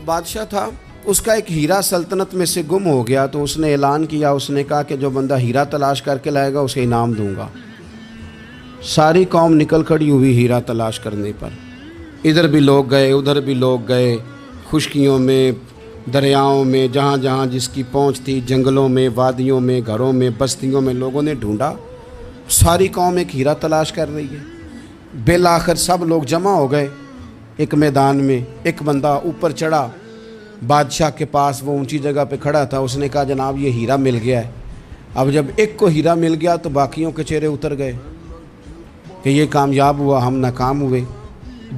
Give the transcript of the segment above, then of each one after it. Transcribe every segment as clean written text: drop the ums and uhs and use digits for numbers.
بادشاہ تھا، اس کا ایک ہیرا سلطنت میں سے گم ہو گیا، تو اس نے اعلان کیا، اس نے کہا کہ جو بندہ ہیرا تلاش کر کے لائے گا اسے انعام دوں گا۔ ساری قوم نکل کھڑی ہوئی ہیرا تلاش کرنے پر، ادھر بھی لوگ گئے ادھر بھی لوگ گئے، خشکیوں میں، دریاؤں میں، جہاں جہاں جس کی پہنچ تھی، جنگلوں میں، وادیوں میں، گھروں میں، بستیوں میں لوگوں نے ڈھونڈا۔ ساری قوم ایک ہیرا تلاش کر رہی ہے۔ بالآخر سب لوگ جمع ہو گئے ایک میدان میں۔ ایک بندہ اوپر چڑھا بادشاہ کے پاس، وہ اونچی جگہ پہ کھڑا تھا، اس نے کہا جناب یہ ہیرا مل گیا ہے۔ اب جب ایک کو ہیرا مل گیا تو باقیوں کے چہرے اتر گئے کہ یہ کامیاب ہوا، ہم ناکام ہوئے۔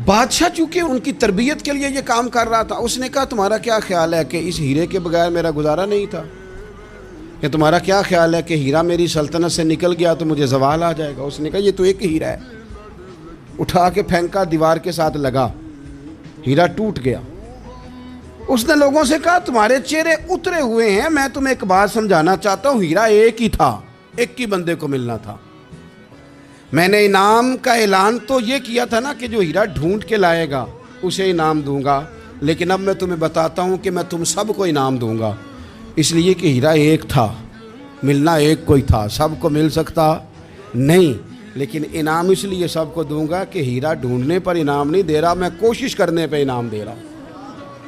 بادشاہ چونکہ ان کی تربیت کے لیے یہ کام کر رہا تھا، اس نے کہا تمہارا کیا خیال ہے کہ اس ہیرے کے بغیر میرا گزارا نہیں تھا؟ کہ تمہارا کیا خیال ہے کہ ہیرا میری سلطنت سے نکل گیا تو مجھے زوال آ جائے گا؟ اس نے کہا یہ تو ایک ہیرا ہے۔ اٹھا کے پھینکا، دیوار کے ساتھ لگا، ہیرا ٹوٹ گیا۔ اس نے لوگوں سے کہا تمہارے چہرے اترے ہوئے ہیں، میں تمہیں ایک بات سمجھانا چاہتا ہوں، ہیرا ایک ہی تھا، ایک ہی بندے کو ملنا تھا۔ میں نے انعام کا اعلان تو یہ کیا تھا نا کہ جو ہیرا ڈھونڈ کے لائے گا اسے انعام دوں گا، لیکن اب میں تمہیں بتاتا ہوں کہ میں تم سب کو انعام دوں گا، اس لیے کہ ہیرا ایک تھا، ملنا ایک کو ہی تھا، سب کو مل سکتا نہیں، لیکن انعام اس لیے سب کو دوں گا کہ ہیرا ڈھونڈنے پر انعام نہیں دے رہا، میں کوشش کرنے پہ انعام دے رہا ہوں۔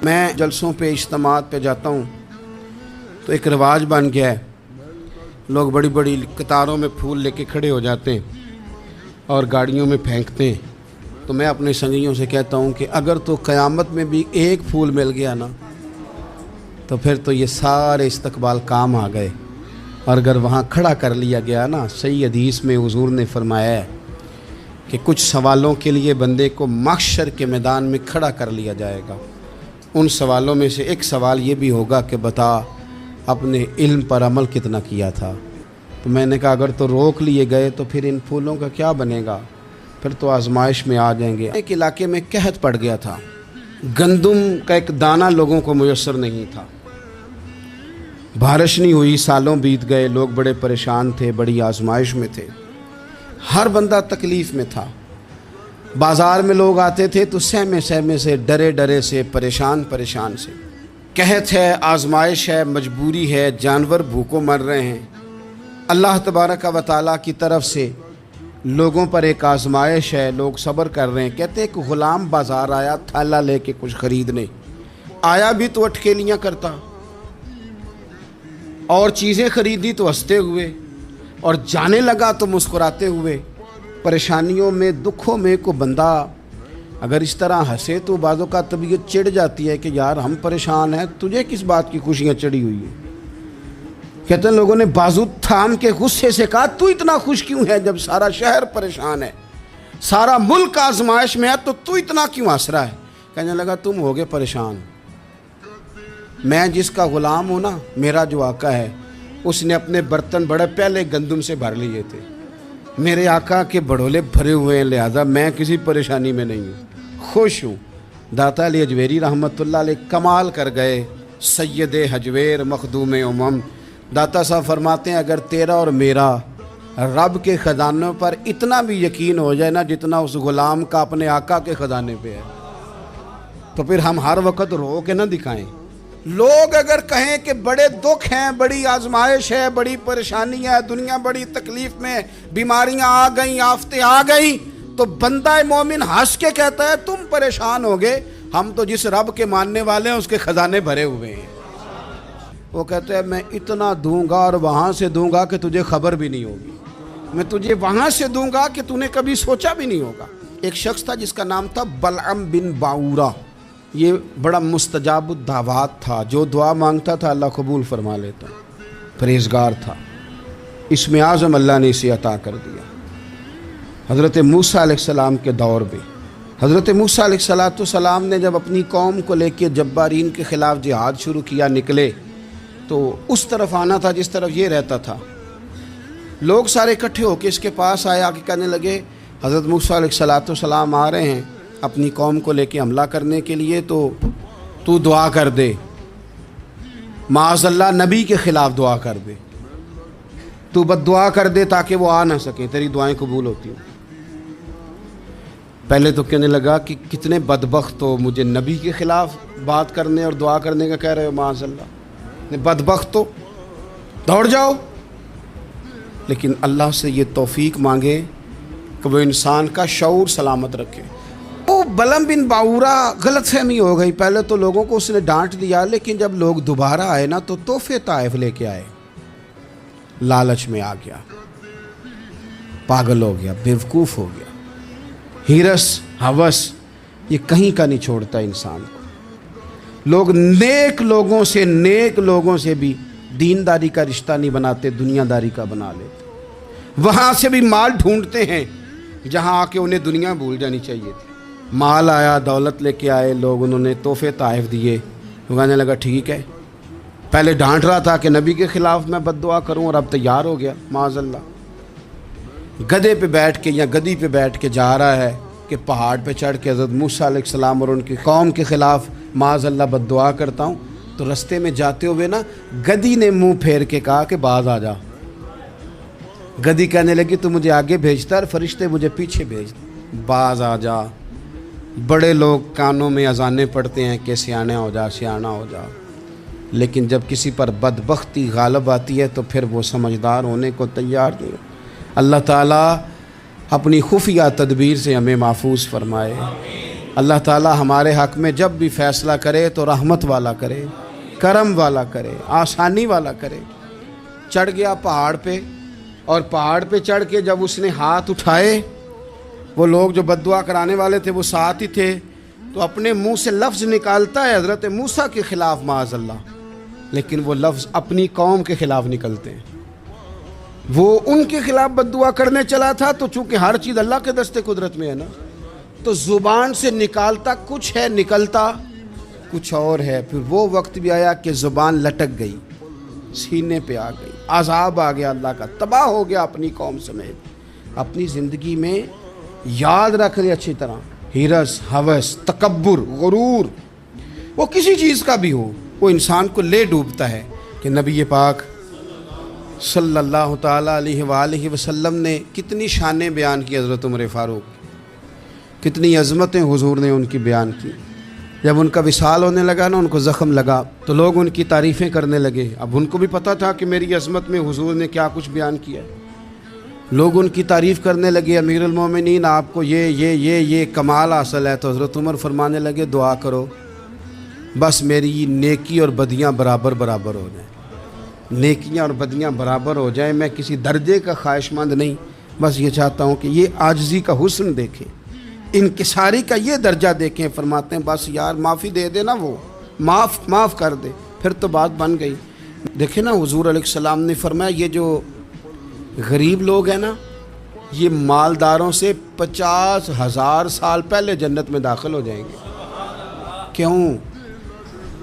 میں جلسوں پہ، اجتماعات پہ جاتا ہوں تو ایک رواج بن گیا ہے، لوگ بڑی بڑی قطاروں میں پھول لے کے کھڑے ہو جاتے ہیں اور گاڑیوں میں پھینکتے ہیں۔ تو میں اپنے سنگیوں سے کہتا ہوں کہ اگر تو قیامت میں بھی ایک پھول مل گیا نا تو پھر تو یہ سارے استقبال کام آ گئے، اور اگر وہاں کھڑا کر لیا گیا نا، صحیح حدیث میں حضور نے فرمایا ہے کہ کچھ سوالوں کے لیے بندے کو محشر کے میدان میں کھڑا کر لیا جائے گا۔ ان سوالوں میں سے ایک سوال یہ بھی ہوگا کہ بتا اپنے علم پر عمل کتنا کیا تھا۔ تو میں نے کہا اگر تو روک لیے گئے تو پھر ان پھولوں کا کیا بنے گا، پھر تو آزمائش میں آ جائیں گے۔ ایک علاقے میں قحط پڑ گیا تھا، گندم کا ایک دانہ لوگوں کو میسر نہیں تھا، بارش نہیں ہوئی، سالوں بیت گئے، لوگ بڑے پریشان تھے، بڑی آزمائش میں تھے، ہر بندہ تکلیف میں تھا۔ بازار میں لوگ آتے تھے تو سہمے سہمے سے، ڈرے ڈرے سے، پریشان پریشان سے۔ قحط ہے، آزمائش ہے، مجبوری ہے، جانور بھوکوں مر رہے ہیں۔ اللہ تبارک و تعالیٰ کی طرف سے لوگوں پر ایک آزمائش ہے، لوگ صبر کر رہے ہیں۔ کہتے ایک غلام بازار آیا تھیلا لے کے کچھ خریدنے، آیا بھی تو اٹکیلیاں کرتا، اور چیزیں خریدی تو ہنستے ہوئے، اور جانے لگا تو مسکراتے ہوئے۔ پریشانیوں میں، دکھوں میں کو بندہ اگر اس طرح ہنسے تو بعضوں کا طبیعت چڑھ جاتی ہے کہ یار ہم پریشان ہیں، تجھے کس بات کی خوشیاں چڑھی ہوئی ہیں؟ کہتے ہیں لوگوں نے بازو تھام کے غصے سے کہا تو اتنا خوش کیوں ہے جب سارا شہر پریشان ہے، سارا ملک آزمائش میں ہے، تو اتنا کیوں ہنس رہا ہے؟ کہنے لگا تم ہوگے پریشان، میں جس کا غلام ہوں نا، میرا جو آقا ہے، اس نے اپنے برتن بڑے پہلے گندم سے بھر لیے تھے، میرے آقا کے بڑولے بھرے ہوئے ہیں، لہذا میں کسی پریشانی میں نہیں ہوں، خوش ہوں۔ داتا علی حجویری رحمۃ اللہ علیہ کمال کر گئے، سید حجویر مخدوم امم۔ داتا صاحب فرماتے ہیں اگر تیرا اور میرا رب کے خزانوں پر اتنا بھی یقین ہو جائے نا جتنا اس غلام کا اپنے آقا کے خزانے پہ ہے، تو پھر ہم ہر وقت رو کے نہ دکھائیں۔ لوگ اگر کہیں کہ بڑے دکھ ہیں، بڑی آزمائش ہے، بڑی پریشانی ہے، دنیا بڑی تکلیف میں، بیماریاں آ گئیں، آفتیں آ گئیں، تو بندہ مومن ہنس کے کہتا ہے تم پریشان ہوگے، ہم تو جس رب کے ماننے والے ہیں اس کے خزانے بھرے ہوئے ہیں۔ وہ کہتے ہیں میں اتنا دوں گا اور وہاں سے دوں گا کہ تجھے خبر بھی نہیں ہوگی، میں تجھے وہاں سے دوں گا کہ تو نے کبھی سوچا بھی نہیں ہوگا۔ ایک شخص تھا جس کا نام تھا بلعم بن باورہ، یہ بڑا مستجاب الدعوات تھا، جو دعا مانگتا تھا اللہ قبول فرما لیتا، پرہیزگار تھا، اسم اعظم اللہ نے اسے عطا کر دیا۔ حضرت موسیٰ علیہ السلام کے دور میں حضرت موسیٰ علیہ السلام نے جب اپنی قوم کو لے کے جبارین کے خلاف جہاد شروع کیا، نکلے تو اس طرف آنا تھا جس طرف یہ رہتا تھا، لوگ سارے اکٹھے ہو کے اس کے پاس آئے، آ کے کہنے لگے حضرت موسیٰ علیہ السلام آ رہے ہیں اپنی قوم کو لے کے حملہ کرنے کے لیے، تو دعا کر دے، معاذ اللہ نبی کے خلاف دعا کر دے، تو بد دعا کر دے تاکہ وہ آ نہ سکے، تیری دعائیں قبول ہوتی ہیں۔ پہلے تو کہنے لگا کہ کتنے بدبخت ہو، مجھے نبی کے خلاف بات کرنے اور دعا کرنے کا کہہ رہے ہو معاذ اللہ، بدبخت تو دوڑ جاؤ۔ لیکن اللہ سے یہ توفیق مانگے کہ وہ انسان کا شعور سلامت رکھے۔ وہ بلم بن باورا غلط فہمی ہو گئی، پہلے تو لوگوں کو اس نے ڈانٹ دیا، لیکن جب لوگ دوبارہ آئے نا تو تحفے طائف لے کے آئے، لالچ میں آ گیا، پاگل ہو گیا، بیوقوف ہو گیا۔ ہرس ہوس یہ کہیں کا نہیں چھوڑتا انسان کو۔ لوگ نیک لوگوں سے بھی دینداری کا رشتہ نہیں بناتے، دنیا داری کا بنا لیتے۔ وہاں سے بھی مال ڈھونڈتے ہیں جہاں آ کے انہیں دنیا بھول جانی چاہیے تھی۔ مال آیا، دولت لے کے آئے لوگ، انہوں نے تحفے طائف دیے، وہ کہنے لگا ٹھیک ہے، پہلے ڈانٹ رہا تھا کہ نبی کے خلاف میں بد دعا کروں اور اب تیار ہو گیا معاذ اللہ۔ گدھے پہ بیٹھ کے یا گدی پہ بیٹھ کے جا رہا ہے کہ پہاڑ پہ چڑھ کے حضرت موسیٰ علیہ السلام اور ان کی قوم کے خلاف معاذ اللہ بد دعا کرتا ہوں۔ تو رستے میں جاتے ہوئے نا گدی نے منہ پھیر کے کہا کہ باز آ جا۔ گدی کہنے لگی تو مجھے آگے بھیجتا اور فرشتے مجھے پیچھے بھیجتے، باز آ جا۔ بڑے لوگ کانوں میں اذانیں پڑھتے ہیں کہ سیانا ہو جا، سیانا ہو جا، لیکن جب کسی پر بدبختی غالب آتی ہے تو پھر وہ سمجھدار ہونے کو تیار نہیں۔ اللہ تعالیٰ اپنی خفیہ تدبیر سے ہمیں محفوظ فرمائے۔ اللہ تعالیٰ ہمارے حق میں جب بھی فیصلہ کرے تو رحمت والا کرے، کرم والا کرے، آسانی والا کرے۔ چڑھ گیا پہاڑ پہ، اور پہاڑ پہ چڑھ کے جب اس نے ہاتھ اٹھائے، وہ لوگ جو بد دعا کرانے والے تھے وہ ساتھ ہی تھے، تو اپنے منہ سے لفظ نکالتا ہے حضرت موسیٰ کے خلاف معاذ اللہ، لیکن وہ لفظ اپنی قوم کے خلاف نکلتے ہیں۔ وہ ان کے خلاف بد دعا کرنے چلا تھا، تو چونکہ ہر چیز اللہ کے دست قدرت میں ہے نا، تو زبان سے نکالتا کچھ ہے، نکلتا کچھ اور ہے۔ پھر وہ وقت بھی آیا کہ زبان لٹک گئی، سینے پہ آ گئی، عذاب آ گیا اللہ کا، تباہ ہو گیا اپنی قوم سمیت۔ اپنی زندگی میں یاد رکھ لے اچھی طرح، ہرس، ہوس، تکبر، غرور، وہ کسی چیز کا بھی ہو، وہ انسان کو لے ڈوبتا ہے۔ کہ نبی پاک صلی اللہ تعالیٰ علیہ وآلہ وسلم نے کتنی شانیں بیان کی، حضرت عمر فاروق، کتنی عظمتیں حضور نے ان کی بیان کی۔ جب ان کا وصال ہونے لگا نا، ان کو زخم لگا تو لوگ ان کی تعریفیں کرنے لگے۔ اب ان کو بھی پتہ تھا کہ میری عظمت میں حضور نے کیا کچھ بیان کیا ہے۔ لوگ ان کی تعریف کرنے لگے، امیر المومنین آپ کو یہ کمال حاصل ہے۔ تو حضرت عمر فرمانے لگے دعا کرو بس میری نیکی اور بدیاں برابر ہو جائیں، نیکیاں اور بدیاں برابر ہو جائیں، میں کسی درجے کا خواہش مند نہیں، بس یہ چاہتا ہوں کہ یہ عاجزی کا حسن دیکھیں، انکساری کا یہ درجہ دیکھیں۔ فرماتے ہیں بس یار معافی دے دے نا، وہ معاف کر دے، پھر تو بات بن گئی۔ دیکھیں نا حضور علیہ السلام نے فرمایا یہ جو غریب لوگ ہیں نا، یہ مالداروں سے 50,000 سال پہلے جنت میں داخل ہو جائیں گے۔ کیوں؟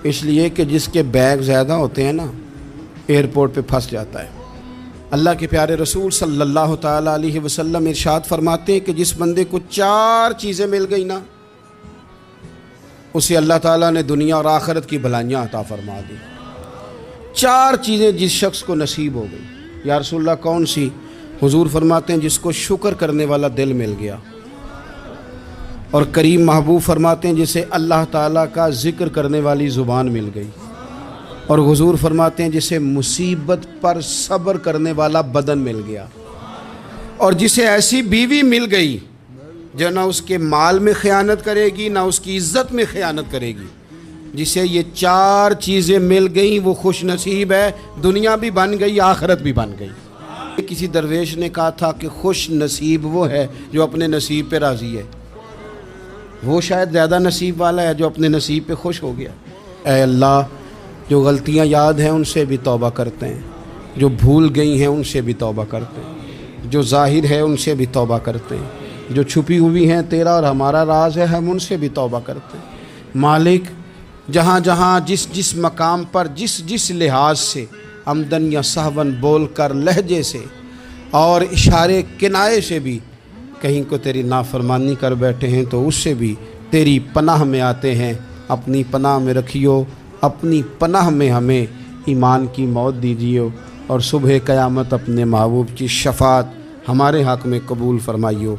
اس لیے کہ جس کے بیگ زیادہ ہوتے ہیں نا، ایئرپورٹ پہ پھنس جاتا ہے۔ اللہ کے پیارے رسول صلی اللہ تعالیٰ علیہ وسلم ارشاد فرماتے ہیں کہ جس بندے کو 4 چیزیں مل گئی نا، اسے اللہ تعالیٰ نے دنیا اور آخرت کی بھلائیاں عطا فرما دی۔ 4 چیزیں جس شخص کو نصیب ہو گئی۔ یا رسول اللہ کون سی؟ حضور فرماتے ہیں جس کو شکر کرنے والا دل مل گیا، اور کریم محبوب فرماتے ہیں جسے اللہ تعالیٰ کا ذکر کرنے والی زبان مل گئی، اور حضور فرماتے ہیں جسے مصیبت پر صبر کرنے والا بدن مل گیا، اور جسے ایسی بیوی مل گئی جو نہ اس کے مال میں خیانت کرے گی نہ اس کی عزت میں خیانت کرے گی۔ جسے یہ 4 چیزیں مل گئیں وہ خوش نصیب ہے، دنیا بھی بن گئی، آخرت بھی بن گئی۔ کسی درویش نے کہا تھا کہ خوش نصیب وہ ہے جو اپنے نصیب پہ راضی ہے، وہ شاید زیادہ نصیب والا ہے جو اپنے نصیب پہ خوش ہو گیا۔ اے اللہ، جو غلطیاں یاد ہیں ان سے بھی توبہ کرتے ہیں، جو بھول گئی ہیں ان سے بھی توبہ کرتے ہیں، جو ظاہر ہے ان سے بھی توبہ کرتے ہیں، جو چھپی ہوئی ہیں تیرا اور ہمارا راز ہے ہم ان سے بھی توبہ کرتے ہیں۔ مالک، جہاں جہاں جس مقام پر جس لحاظ سے عمدن یا سہون بول کر لہجے سے اور اشارے کنائے سے بھی کہیں کو تیری نافرمانی کر بیٹھے ہیں تو اس سے بھی تیری پناہ میں آتے ہیں۔ اپنی پناہ میں رکھیو، اپنی پناہ میں ہمیں ایمان کی موت دیجیو، اور صبح قیامت اپنے محبوب کی شفاعت ہمارے حق میں قبول فرمائیو۔